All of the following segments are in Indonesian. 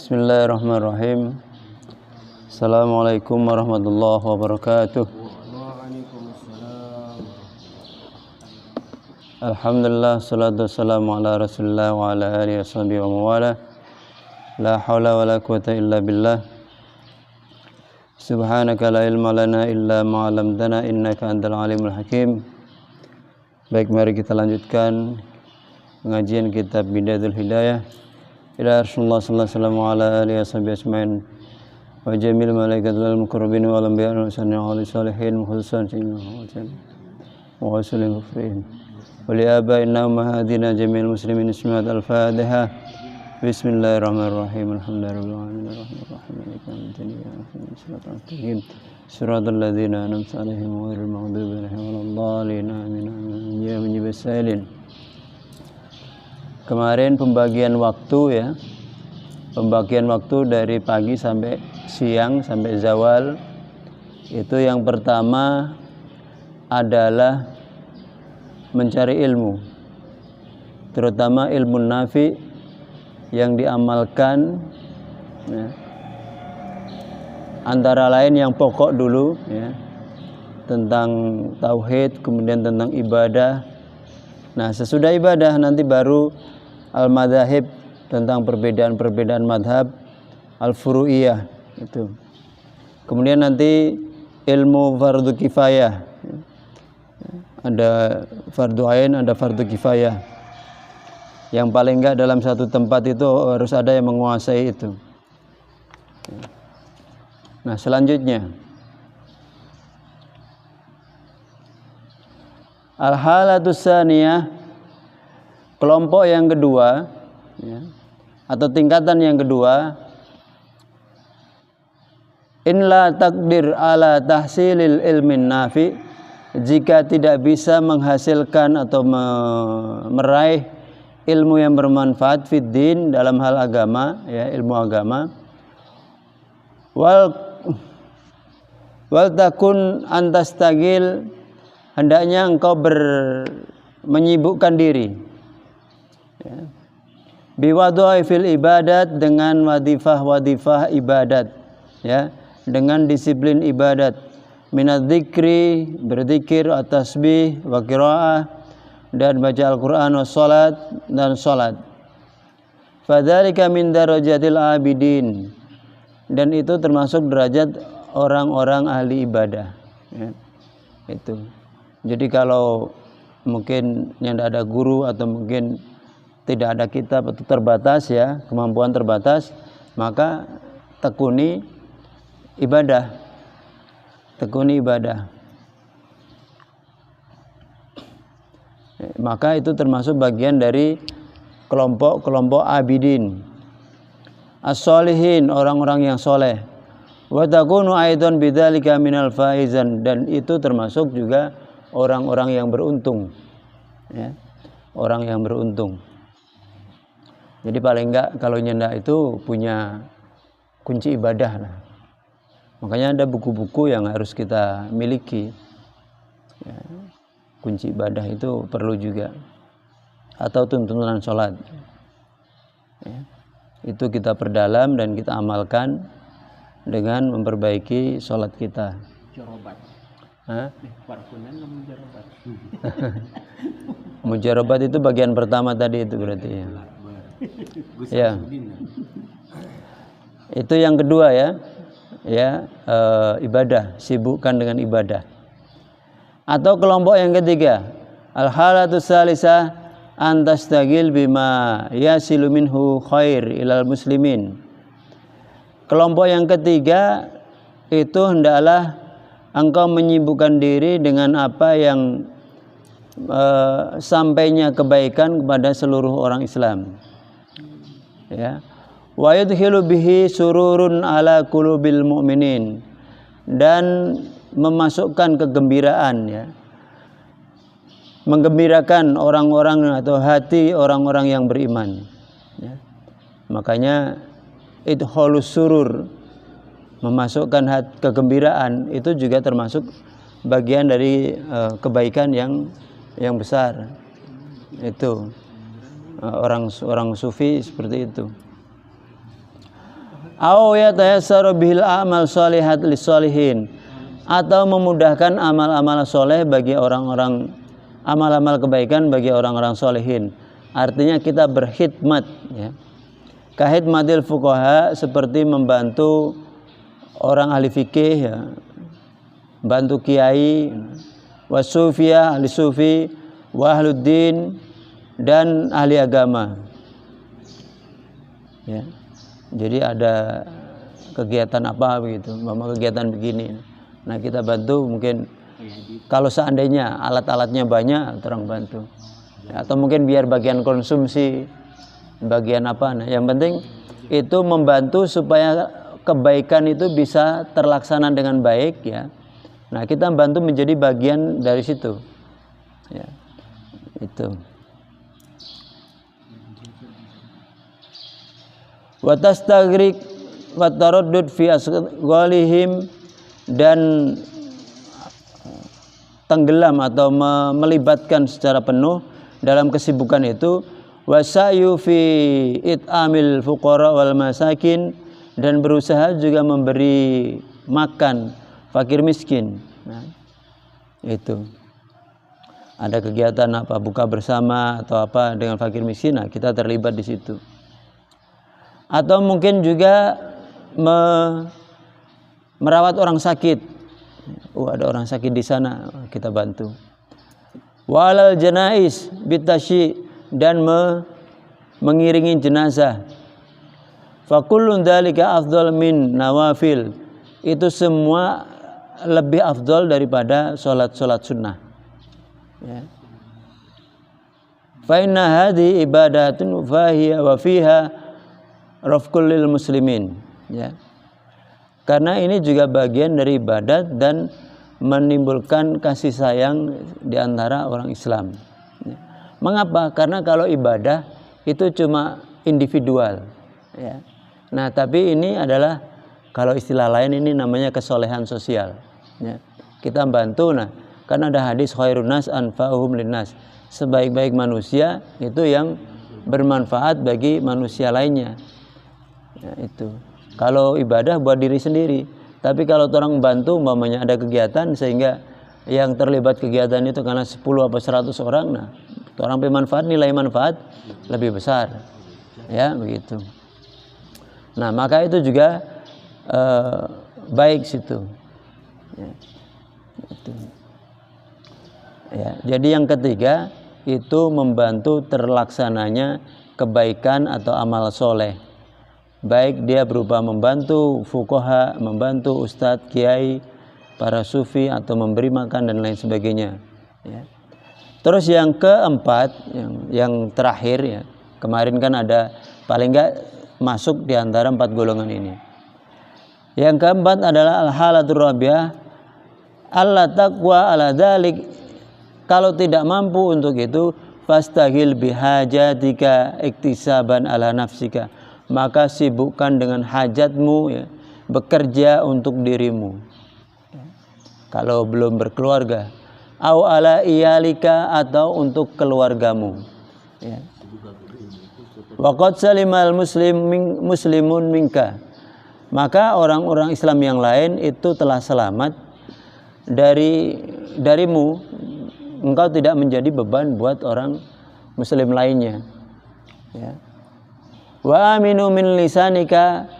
Bismillahirrahmanirrahim. Assalamualaikum warahmatullahi wabarakatuh. Alhamdulillah, salatu wassalamu ala rasulillah wa ala alihi washabihi wa mawala. La hawla wa la quwata illa billah. Subhanaka la ilma lana illa ma 'allamtana innaka antal alimul hakim. Baik, mari kita lanjutkan pengajian kitab Bidayatul Hidayah ila Rasulullah sallallahu alaihi wasallam wa ala alihi washabihi ajmain wa jamil malaikatul muqarrabin wal anbiya wal salihin khususan wa rasulil mufrihin wa li abaina ummahatina jamil muslimin ismat al-fatihah. Bismillahirrahmanirrahim. Alhamdulillahirabbil alamin arrahmanirrahim maliki yaumiddin siratal ladzina an'amta 'alaihim ghairil maghdubi 'alaihim waladdallin amin ya mujibas sailin. Kemarin pembagian waktu ya, pembagian waktu dari pagi sampai siang sampai zawal. Itu yang pertama adalah mencari ilmu, terutama ilmu nafi yang diamalkan ya. Antara lain yang pokok dulu ya, tentang tauhid, kemudian tentang ibadah. Nah, sesudah ibadah nanti baru al-madhahib, tentang perbedaan-perbedaan madhab, al-furu'iyah itu. Kemudian nanti ilmu fardu kifayah. Ada fardu ain, ada fardu kifayah. Yang paling enggak dalam satu tempat itu harus ada yang menguasai itu. Nah, selanjutnya al-halatus tsaniyah, kelompok yang kedua ya, atau tingkatan yang kedua, in la takdir ala tahsilil ilmin nafi, jika tidak bisa menghasilkan atau meraih ilmu yang bermanfaat fid din, dalam hal agama ya, ilmu agama, wal takun antastagil, hendaknya engkau menyibukkan diri ya, biwadai fil ibadat, dengan wadifah ibadat ya, dengan disiplin ibadat, minadz dzikri, berzikir, at-tasbih wa qiraah, dan baca Al-Qur'an, wa salat, dan salat. Fadzalika min darajatil abidin, dan itu termasuk derajat orang-orang ahli ibadah ya. Itu. Jadi kalau mungkin yang tidak ada guru atau mungkin tidak ada kitab atau terbatas ya, kemampuan terbatas, maka tekuni ibadah. Tekuni ibadah. Maka itu termasuk bagian dari kelompok-kelompok abidin. As-solihin, orang-orang yang soleh. Wa takunu aidan bidzalika minal faizan, dan itu termasuk juga orang-orang yang beruntung ya, orang yang beruntung. Jadi paling enggak kalau nyendak itu punya kunci ibadah lah. Makanya ada buku-buku yang harus kita miliki ya, kunci ibadah itu perlu juga, atau tuntunan sholat ya. Itu kita perdalam dan kita amalkan dengan memperbaiki sholat kita. Mujarobat. Mujarobat itu bagian pertama tadi itu berarti ya. Ya. Itu yang kedua ya. Ya, ibadah, sibukkan dengan ibadah. Atau kelompok yang ketiga, al-halatus salisah antastagil bima yasilu minhu khair ilal muslimin. Kelompok yang ketiga itu hendaklah engkau menyibukkan diri dengan apa yang sampainya kebaikan kepada seluruh orang Islam ya. Wa yudkhilu bihi sururun ala qulubil mu'minin, dan memasukkan kegembiraan ya, menggembirakan orang-orang atau hati orang-orang yang beriman ya. Makanya idkhalus surur, memasukkan kegembiraan, itu juga termasuk bagian dari kebaikan yang besar. Itu orang sufi seperti itu. Aw yatayassaru bihil amal sholihat lis-sholihin, atau memudahkan amal-amal soleh bagi orang-orang, amal-amal kebaikan bagi orang-orang solehin. Artinya kita berkhidmat, ya. Kahidmatil fuqaha, seperti membantu orang ahli fikih, ya. Bantu kiai, wasufiyah, ahli sufi, wahluddin, dan ahli agama, ya. Jadi ada kegiatan apa begitu, mama kegiatan begini, nah kita bantu. Mungkin kalau seandainya alat-alatnya banyak, orang bantu, ya, atau mungkin biar bagian konsumsi, bagian apa, nah yang penting itu membantu supaya kebaikan itu bisa terlaksana dengan baik, ya. Nah kita bantu menjadi bagian dari situ, ya, itu. Wa tastagrik wa taraddud fi asghalihim, dan tenggelam atau melibatkan secara penuh dalam kesibukan itu. Wasa'yu fi it'amil fuqara wal masakin, dan berusaha juga memberi makan fakir miskin. Nah, itu ada kegiatan apa, buka bersama atau apa dengan fakir miskin, nah kita terlibat di situ. Atau mungkin juga merawat orang sakit. Ada orang sakit di sana, kita bantu. Walal janais bitasyi, dan mengiringi jenazah. Fakullun dzalika afdal min nawafil, itu semua lebih afdal daripada sholat-sholat sunnah, ya. Fa inna hadhi ibadatun fahiya wa fiha rafqul lil muslimin, ya. Karena ini juga bagian dari ibadat dan menimbulkan kasih sayang di antara orang Islam. Mengapa? Karena kalau ibadah itu cuma individual, ya. Nah, tapi ini adalah, kalau istilah lain ini namanya kesolehan sosial, ya. Kita bantu, nah, karena ada hadis khairun nas anfa'uhum linnas, sebaik-baik manusia itu yang bermanfaat bagi manusia lainnya. Ya, itu. Kalau ibadah buat diri sendiri, tapi kalau orang bantu, umpamanya ada kegiatan sehingga yang terlibat kegiatan itu karena 10 atau 100 orang, nah orang bermanfaat, nilai manfaat lebih besar, ya begitu. Nah maka itu juga baik situ, ya, itu. Ya, jadi yang ketiga itu membantu terlaksananya kebaikan atau amal soleh, baik dia berupa membantu fuqaha, membantu ustadz, kiai, para sufi, atau memberi makan dan lain sebagainya, ya. Terus yang keempat, yang terakhir, ya, kemarin kan ada paling enggak masuk di antara 4 golongan ini. Yang keempat adalah al-halatur rabi'ah alla taqwa ala dzalik, kalau tidak mampu untuk itu fastahil bihajatika iktisaban ala nafsika, maka sibukkan dengan hajatmu, ya, bekerja untuk dirimu, kalau belum berkeluarga, au ala iyalika, atau untuk keluargamu, ya. Waqad salimal muslimun minka, maka orang-orang Islam yang lain itu telah selamat darimu, engkau tidak menjadi beban buat orang muslim lainnya, ya. Wa aminu min lisanika,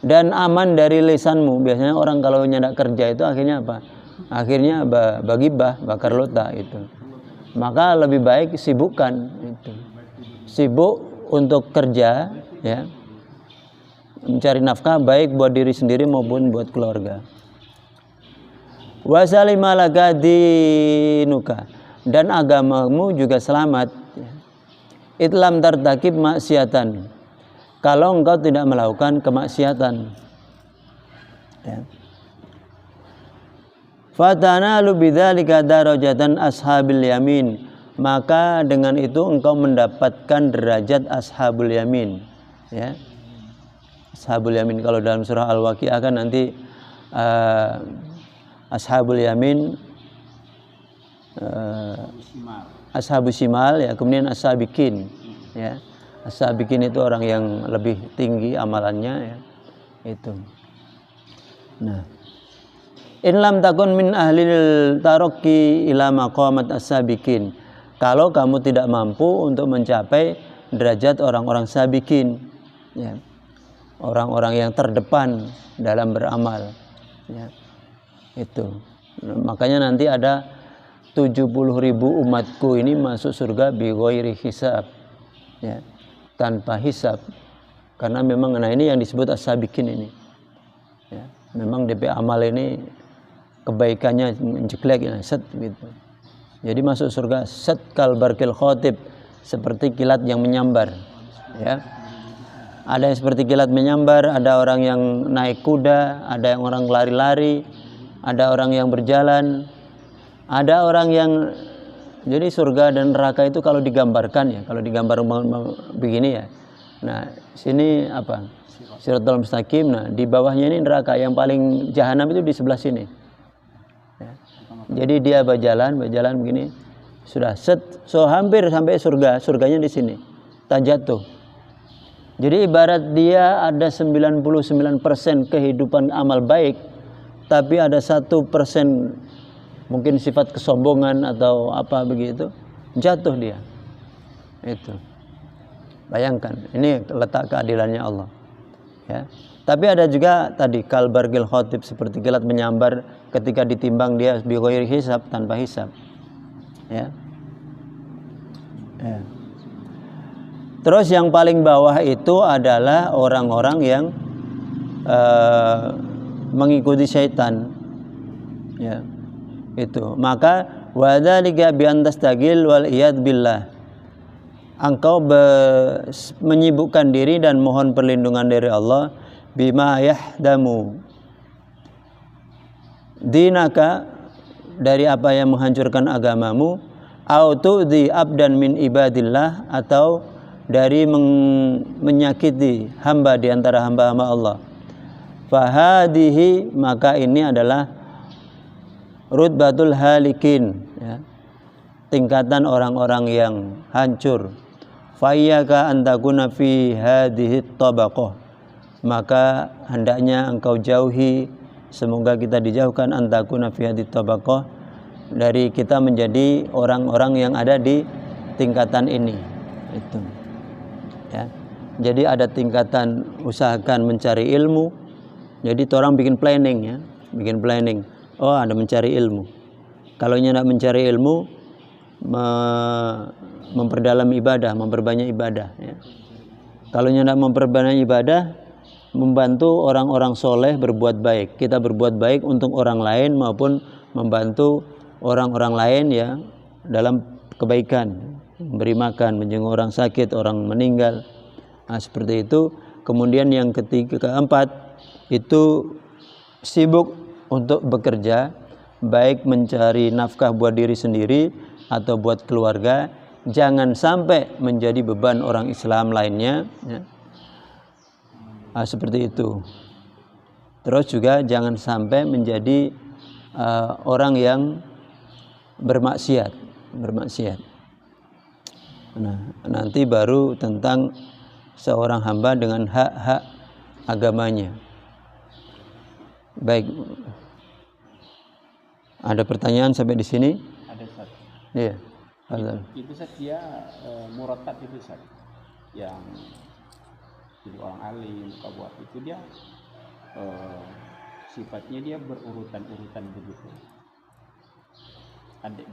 dan aman dari lisanmu. Biasanya orang kalau nyendak kerja itu akhirnya apa? Akhirnya bagibah, bakar lota itu. Maka lebih baik sibukkan itu. Sibuk untuk kerja, ya. Mencari nafkah baik buat diri sendiri maupun buat keluarga. Wa salimalaka dinuka, dan agamamu juga selamat. Itlam tartakib maksiatan, kalau engkau tidak melakukan kemaksiatan, ya. Fatanalu bidzalika darajatan ashabil yamin, maka dengan itu engkau mendapatkan derajat ashabul yamin, ya. Ashabul yamin, kalau dalam surah Al-Waqiah kan nanti ashabul yamin, ashabus shimal, ya, kemudian ashabikin, ya. As-sabiqin itu orang yang lebih tinggi amalannya ya. Itu. Nah, in lam takun min ahlil taraqi ila maqamat as-sabiqin. Kalau kamu tidak mampu untuk mencapai derajat orang-orang sabiqin, ya. Orang-orang yang terdepan dalam beramal, ya. Itu. Nah, makanya nanti ada 70.000 umatku ini masuk surga bi ghairi hisab, ya. Tanpa hisab. Karena memang nah ini yang disebut as-sabiqin ini. Ya. Memang DP amal ini kebaikannya menjeglek ya, set gitu. Jadi masuk surga set kal barkil khotib, seperti kilat yang menyambar, ya. Ada yang seperti kilat menyambar, ada orang yang naik kuda, ada yang orang lari-lari, ada orang yang berjalan, ada orang yang jadi surga dan neraka itu kalau digambarkan ya, kalau digambar begini ya. Nah, sini apa? Siratal mustaqim. Nah, di bawahnya ini neraka, yang paling jahanam itu di sebelah sini. Ya. Jadi dia berjalan begini, sudah set, so hampir sampai surga, surganya di sini, tak jatuh. Jadi ibarat dia ada 99% kehidupan amal baik, tapi ada 1% mungkin sifat kesombongan atau apa begitu, jatuh dia. Itu. Bayangkan, ini letak keadilannya Allah. Ya. Tapi ada juga tadi kalbargil khotib, seperti kilat menyambar ketika ditimbang dia bi ghairi hisab, tanpa hisab. Ya. Ya. Terus yang paling bawah itu adalah orang-orang yang mengikuti syaitan. Ya. Itu. Maka wadzalika bi antastagil wal iyad billah. Engkau menyibukkan diri dan mohon perlindungan dari Allah bima yahdamu dinaka, dari apa yang menghancurkan agamamu, au tu'dhi abdan min ibadillah, atau dari menyakiti hamba di antara hamba-hamba Allah. Fahadihi, maka ini adalah rutbatul halikin, ya, tingkatan orang-orang yang hancur. Fayyaka antakuna fi hadhihi tabaqah, maka hendaknya engkau jauhi, semoga kita dijauhkan antakuna fi hadhihi tabaqah, dari kita menjadi orang-orang yang ada di tingkatan ini. Itu. Ya. Jadi ada tingkatan usahakan mencari ilmu. Jadi orang bikin planning, ya, bikin planning. Oh, ada mencari ilmu. Kalau tidak mencari ilmu, memperdalam ibadah, memperbanyak ibadah, ya. Kalau tidak memperbanyak ibadah, membantu orang-orang soleh berbuat baik. Kita berbuat baik untuk orang lain maupun membantu orang-orang lain, ya, dalam kebaikan, memberi makan, menjenguk orang sakit, orang meninggal. Nah, seperti itu. Kemudian yang keempat itu sibuk untuk bekerja, baik mencari nafkah buat diri sendiri atau buat keluarga. Jangan sampai menjadi beban orang Islam lainnya, ya. Nah, seperti itu. Terus juga jangan sampai menjadi orang yang bermaksiat. Nah, nanti baru tentang seorang hamba dengan hak-hak agamanya. Baik. Ada pertanyaan sampai di sini? Ada, Ustaz. Iya. Itu Ustaz, dia muratab itu, Ustaz. Yang jadi orang alim, buat itu dia sifatnya dia berurutan-urutan begitu.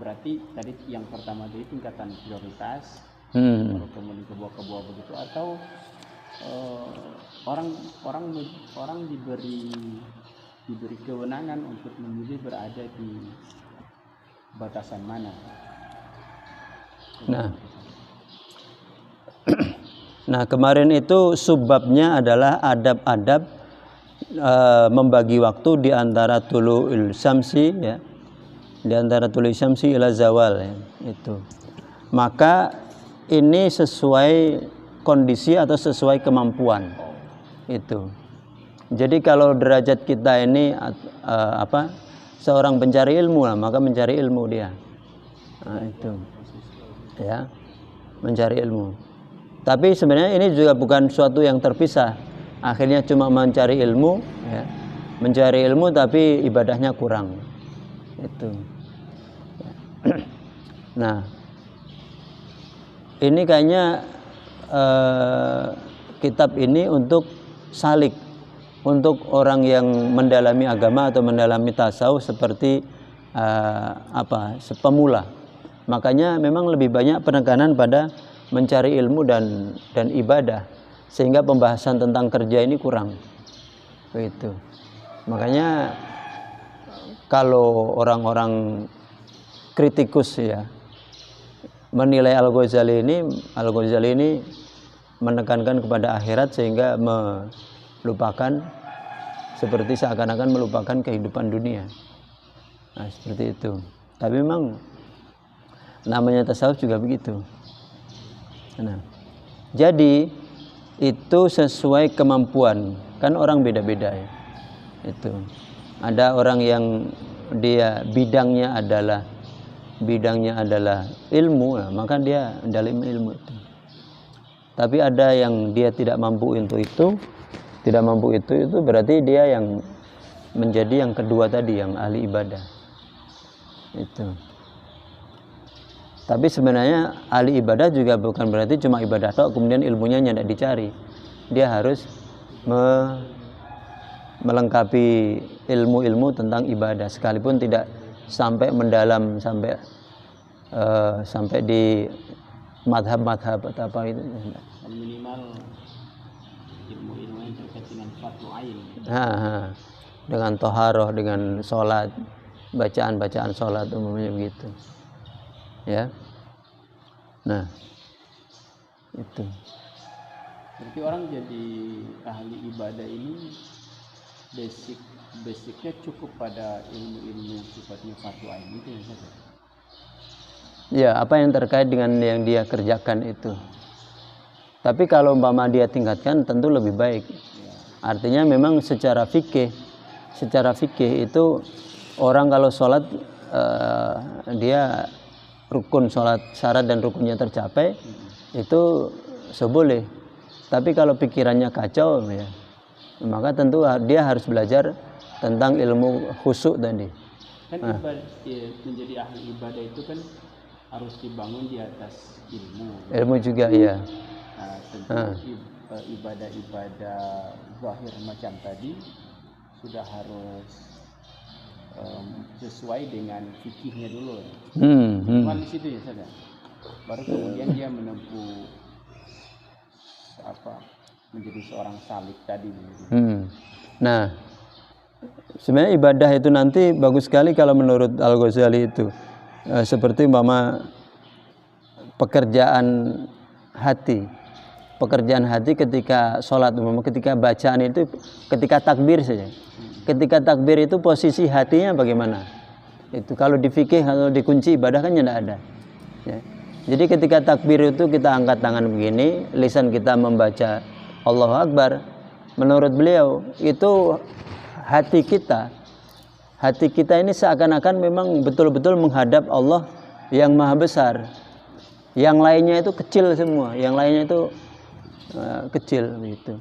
Berarti tadi yang pertama tadi tingkatan prioritas, baru kemudian ke bawah begitu, atau orang diberi kewenangan untuk memilih berada di batasan mana. Nah, kemarin itu subbabnya adalah adab-adab membagi waktu di antara tulu'il syamsi, ya, di antara tulu'il syamsi ila zawal, ya, itu. Maka ini sesuai kondisi atau sesuai kemampuan. Itu. Jadi kalau derajat kita ini seorang pencari ilmu lah, maka mencari ilmu dia. Nah, itu. Ya. Mencari ilmu. Tapi sebenarnya ini juga bukan suatu yang terpisah. Akhirnya cuma mencari ilmu, ya. Mencari ilmu tapi ibadahnya kurang. Itu. Nah, ini kayaknya kitab ini untuk salik, untuk orang yang mendalami agama atau mendalami tasawuf seperti pemula. Makanya memang lebih banyak penekanan pada mencari ilmu dan ibadah, sehingga pembahasan tentang kerja ini kurang. Begitu. Makanya kalau orang-orang kritikus ya menilai Al-Ghazali ini menekankan kepada akhirat sehingga melupakan, seperti seakan-akan melupakan kehidupan dunia. Nah, seperti itu. Tapi memang namanya tasawuf juga begitu. Nah, jadi itu sesuai kemampuan. Kan orang beda-beda ya. Itu. Ada orang yang dia bidangnya adalah ilmu, nah, maka dia dalam ilmu itu. Tapi ada yang dia tidak mampu untuk itu, berarti dia yang menjadi yang kedua tadi, yang ahli ibadah. Itu. Tapi sebenarnya ahli ibadah juga bukan berarti cuma ibadah tok, kemudian ilmunya tidak dicari. Dia harus melengkapi ilmu-ilmu tentang ibadah, sekalipun tidak sampai mendalam sampai di madhab atau apa itu. Minimal ilmu-ilmu yang terkait dengan fardu ain. Dengan toharoh, dengan sholat, bacaan sholat umumnya begitu. Ya. Nah, itu. Berarti orang jadi ahli ibadah ini basicnya cukup pada ilmu-ilmu sifatnya fardu ain itu ya saja. Ya, apa yang terkait dengan yang dia kerjakan itu. Tapi kalau umpama dia tingkatkan tentu lebih baik. Artinya memang secara fikih itu orang kalau sholat dia rukun sholat, syarat dan rukunnya tercapai, itu seboleh. Tapi kalau pikirannya kacau ya, maka tentu dia harus belajar tentang ilmu khusyuk tadi. Kan menjadi ahli ibadah itu kan harus dibangun di atas ilmu juga iya. Tentu ibadah-ibadah zahir macam tadi sudah harus sesuai dengan fikihnya dulu. Di situ ya saja. Baru kemudian dia menempuh menjadi seorang salik tadi. Nah, sebenarnya ibadah itu nanti bagus sekali kalau menurut Al-Ghazali itu seperti umpama pekerjaan hati ketika sholat, ketika bacaan itu, ketika takbir saja. Ketika takbir itu posisi hatinya bagaimana? Itu kalau di fikih atau dikunci ibadah kan tidak ada. Ya. Jadi ketika takbir itu kita angkat tangan begini, lisan kita membaca Allahu Akbar. Menurut beliau itu hati kita ini seakan-akan memang betul-betul menghadap Allah yang maha besar. Yang lainnya itu kecil semua, yang lainnya itu kecil begitu.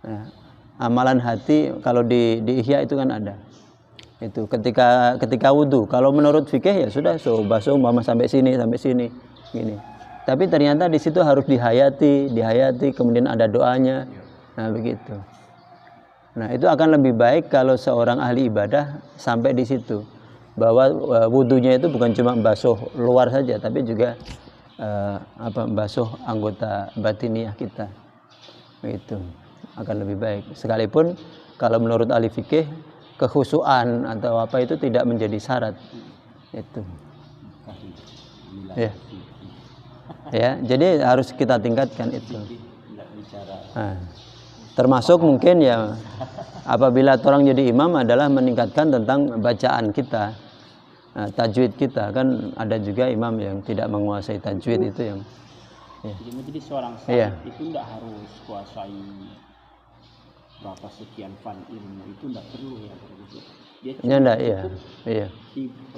Nah, amalan hati kalau di Ihya itu kan ada. Itu ketika wudu. Kalau menurut fikih ya sudah basuh umpama sampai sini gini. Tapi ternyata di situ harus dihayati, kemudian ada doanya. Nah, begitu. Nah, itu akan lebih baik kalau seorang ahli ibadah sampai di situ. Bahwa wudunya itu bukan cuma basuh luar saja, tapi juga basuh anggota batiniah kita. Begitu. Akan lebih baik. Sekalipun kalau menurut ahli fikih kekhusyuan atau apa itu tidak menjadi syarat. Itu. Ya, jadi harus kita tingkatkan itu. Nah, termasuk mungkin ya apabila orang jadi imam adalah meningkatkan tentang bacaan kita. Nah, tajwid kita kan ada juga imam yang tidak menguasai tajwid itu yang. Ya. Jadi menjadi seorang salik itu tidak harus kuasai berapa sekian fan ilmu, itu tidak perlu ya. Dia enggak, iya.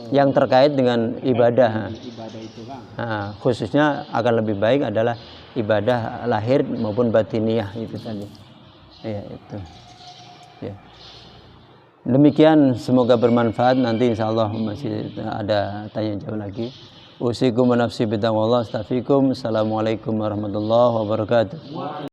Yang terkait dengan ibadah. Ibadah itu kan. Nah, khususnya akan lebih baik adalah ibadah lahir maupun batiniah itu tadi. Ya, itu. Ya. Demikian, semoga bermanfaat. Nanti insyaallah masih ada tanya jawab lagi. Usikum wa nafsi bitaqwallah. Astaghfirukum. Assalamualaikum warahmatullahi wabarakatuh.